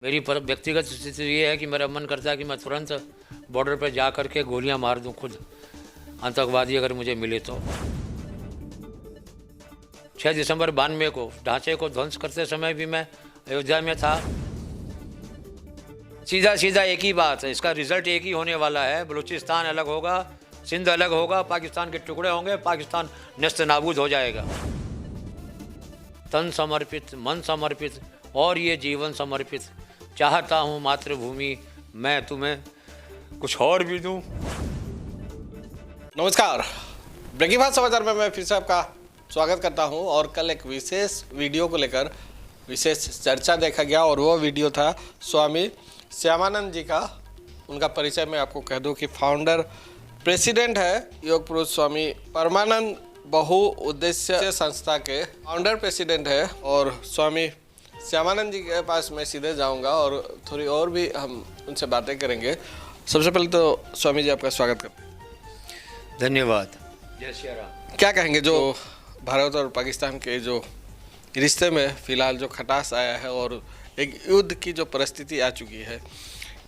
मेरी व्यक्तिगत स्थिति ये है कि मेरा मन करता है कि मैं तुरंत बॉर्डर पर जा कर के गोलियां मार दूं खुद, आतंकवादी अगर मुझे मिले तो। 6 दिसंबर 92 को ढांचे को ध्वंस करते समय भी मैं अयोध्या में था। सीधा सीधा एक ही बात है, इसका रिजल्ट एक ही होने वाला है। बलूचिस्तान अलग होगा, सिंध अलग होगा, पाकिस्तान के टुकड़े होंगे, पाकिस्तान नेस्त नाबूद हो जाएगा। तन समर्पित, मन समर्पित और ये जीवन समर्पित चाहता हूँ मातृभूमि, मैं तुम्हें कुछ और भी दूँ। नमस्कार, ब्रेकिंग फास्ट समाचार में मैं फिर से आपका स्वागत करता हूं। और कल एक विशेष वीडियो को लेकर विशेष चर्चा देखा गया और वो वीडियो था स्वामी श्यामानंद जी का। उनका परिचय मैं आपको कह दूं कि फाउंडर प्रेसिडेंट है योग पुरुष स्वामी परमानंद बहुउद्देश्य संस्था के फाउंडर प्रेसिडेंट है। और स्वामी श्यामानंद जी के पास मैं सीधे जाऊंगा और थोड़ी और भी हम उनसे बातें करेंगे। सबसे पहले तो स्वामी जी आपका स्वागत करते हैं। धन्यवाद। जय श्री राम। क्या कहेंगे जो भारत और पाकिस्तान के जो रिश्ते में फिलहाल जो खटास आया है और एक युद्ध की जो परिस्थिति आ चुकी है,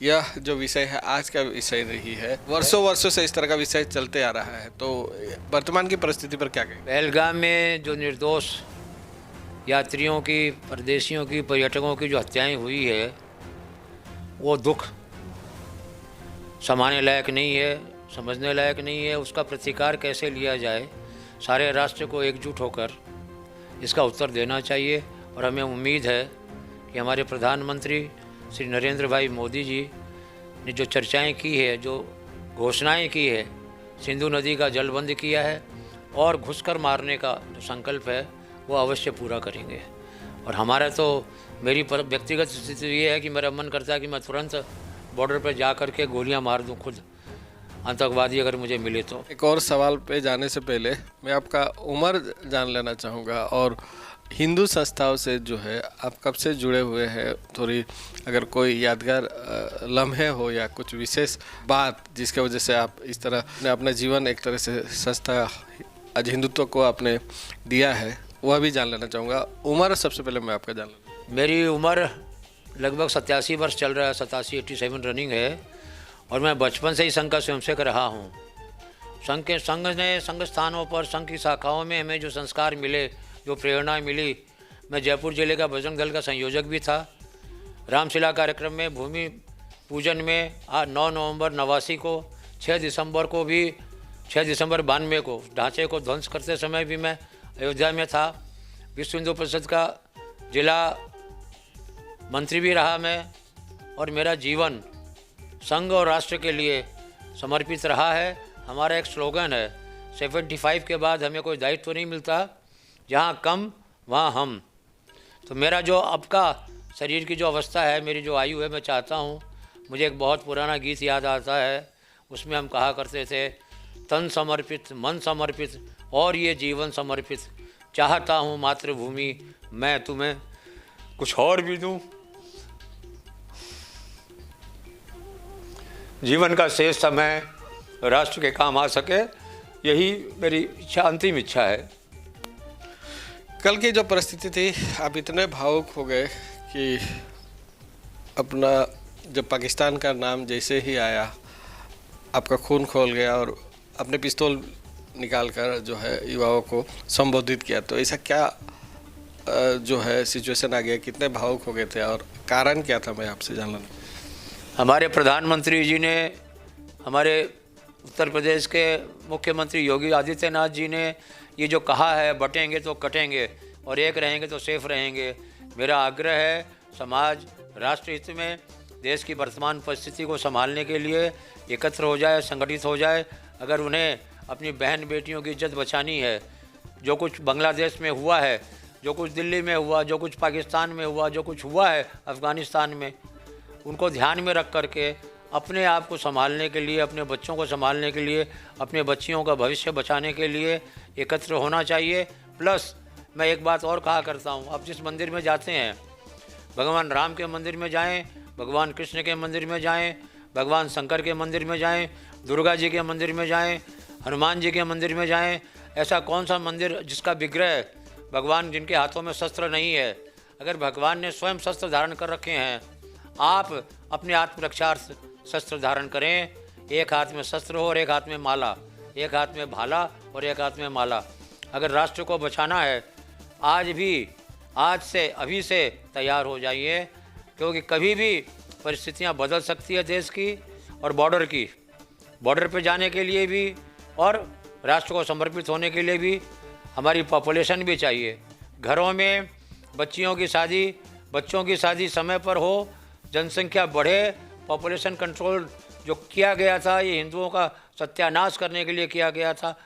यह जो विषय है आज का विषय नहीं है, वर्षों से इस तरह का विषय चलते आ रहा है, तो वर्तमान की परिस्थिति पर क्या कहेंगे? पहलगाम में जो निर्दोष यात्रियों की, परदेशियों की, पर्यटकों की जो हत्याएं हुई है, वो दुख समाने लायक नहीं है, समझने लायक नहीं है। उसका प्रतिकार कैसे लिया जाए, सारे राष्ट्र को एकजुट होकर इसका उत्तर देना चाहिए। और हमें उम्मीद है कि हमारे प्रधानमंत्री श्री नरेंद्र भाई मोदी जी ने जो चर्चाएं की है, जो घोषणाएं की है, सिंधु नदी का जल बंद किया है और घुसकर मारने का जो संकल्प है वो अवश्य पूरा करेंगे। और हमारा तो मेरी व्यक्तिगत स्थिति ये है कि मेरा मन करता है कि मैं तुरंत बॉर्डर पर जा कर के गोलियां मार दूं खुद, आतंकवादी अगर मुझे मिले तो। एक और सवाल पे जाने से पहले मैं आपका उम्र जान लेना चाहूँगा और हिंदू संस्थाओं से जो है आप कब से जुड़े हुए हैं। थोड़ी अगर कोई यादगार लम्हे हो या कुछ विशेष बात जिसके वजह से आप इस तरह अपना जीवन एक तरह से संस्था आज हिंदुत्व को आपने दिया है, वह भी जान लेना चाहूँगा। उम्र सबसे पहले मैं आपका जान लेना। मेरी उम्र लगभग 87 वर्ष चल रहा है, 87 रनिंग है। और मैं बचपन से ही संघ का स्वयंसेवक रहा हूँ। संघ स्थानों पर, संघ की शाखाओं में हमें जो संस्कार मिले, जो प्रेरणा मिली। मैं जयपुर जिले का बजरंग दल का संयोजक भी था। रामशिला कार्यक्रम में, भूमि पूजन में 9 नवंबर 89 को, 6 दिसंबर को भी, 6 दिसंबर 92 को ढांचे को ध्वंस करते समय भी मैं अयोध्या में था। विश्व हिंदू परिषद का जिला मंत्री भी रहा मैं। और मेरा जीवन संघ और राष्ट्र के लिए समर्पित रहा है। हमारा एक स्लोगन है, 75 के बाद हमें कोई दायित्व नहीं मिलता, जहाँ कम वहाँ हम। तो मेरा जो अब का शरीर की जो अवस्था है, मेरी जो आयु है, मैं चाहता हूँ, मुझे एक बहुत पुराना गीत याद आता है, उसमें हम कहा करते थे, तन समर्पित, मन समर्पित और ये जीवन समर्पित चाहता हूँ मातृभूमि, मैं तुम्हें कुछ और भी दूँ। जीवन का शेष समय राष्ट्र के काम आ सके, यही मेरी इच्छा, अंतिम इच्छा है। कल की जो परिस्थिति थी, आप इतने भावुक हो गए कि अपना जब पाकिस्तान का नाम जैसे ही आया आपका खून खोल गया और अपने पिस्तौल निकाल कर जो है युवाओं को संबोधित किया। तो ऐसा क्या जो है सिचुएशन आ गया, कितने भावुक हो गए थे और कारण क्या था, मैं आपसे जानना। हमारे प्रधानमंत्री जी ने, हमारे उत्तर प्रदेश के मुख्यमंत्री योगी आदित्यनाथ जी ने ये जो कहा है, बटेंगे तो कटेंगे और एक रहेंगे तो सेफ रहेंगे। मेरा आग्रह है, समाज राष्ट्र हित में देश की वर्तमान परिस्थिति को संभालने के लिए एकत्र हो जाए, संगठित हो जाए। अगर उन्हें अपनी बहन बेटियों की इज्जत बचानी है, जो कुछ बांग्लादेश में हुआ है, जो कुछ दिल्ली में हुआ, जो कुछ पाकिस्तान में हुआ, जो कुछ हुआ है अफ़गानिस्तान में, उनको ध्यान में रख करके अपने आप को संभालने के लिए, अपने बच्चों को संभालने के लिए, अपने बच्चियों का भविष्य बचाने के लिए एकत्र होना चाहिए। प्लस मैं एक बात और कहा करता हूँ, आप जिस मंदिर में जाते हैं, भगवान राम के मंदिर में जाएं, भगवान कृष्ण के मंदिर में जाएं, भगवान शंकर के मंदिर में जाएं, दुर्गा जी के मंदिर में जाएं, हनुमान जी के मंदिर में जाएं। ऐसा कौन सा मंदिर जिसका विग्रह, भगवान जिनके हाथों में शस्त्र नहीं है, अगर भगवान ने स्वयं शस्त्र धारण कर रखे हैं, आप अपने आत्मरक्षा शस्त्र धारण करें। एक हाथ में शस्त्र हो और एक हाथ में माला, एक हाथ में भाला और एक हाथ में माला। अगर राष्ट्र को बचाना है, आज से अभी से तैयार हो जाइए, क्योंकि कभी भी परिस्थितियां बदल सकती है देश की और बॉर्डर पे जाने के लिए भी और राष्ट्र को समर्पित होने के लिए भी हमारी पॉपुलेशन भी चाहिए। घरों में बच्चों की शादी समय पर हो, जनसंख्या बढ़े। पॉपुलेशन कंट्रोल जो किया गया था, ये हिंदुओं का सत्यानाश करने के लिए किया गया था,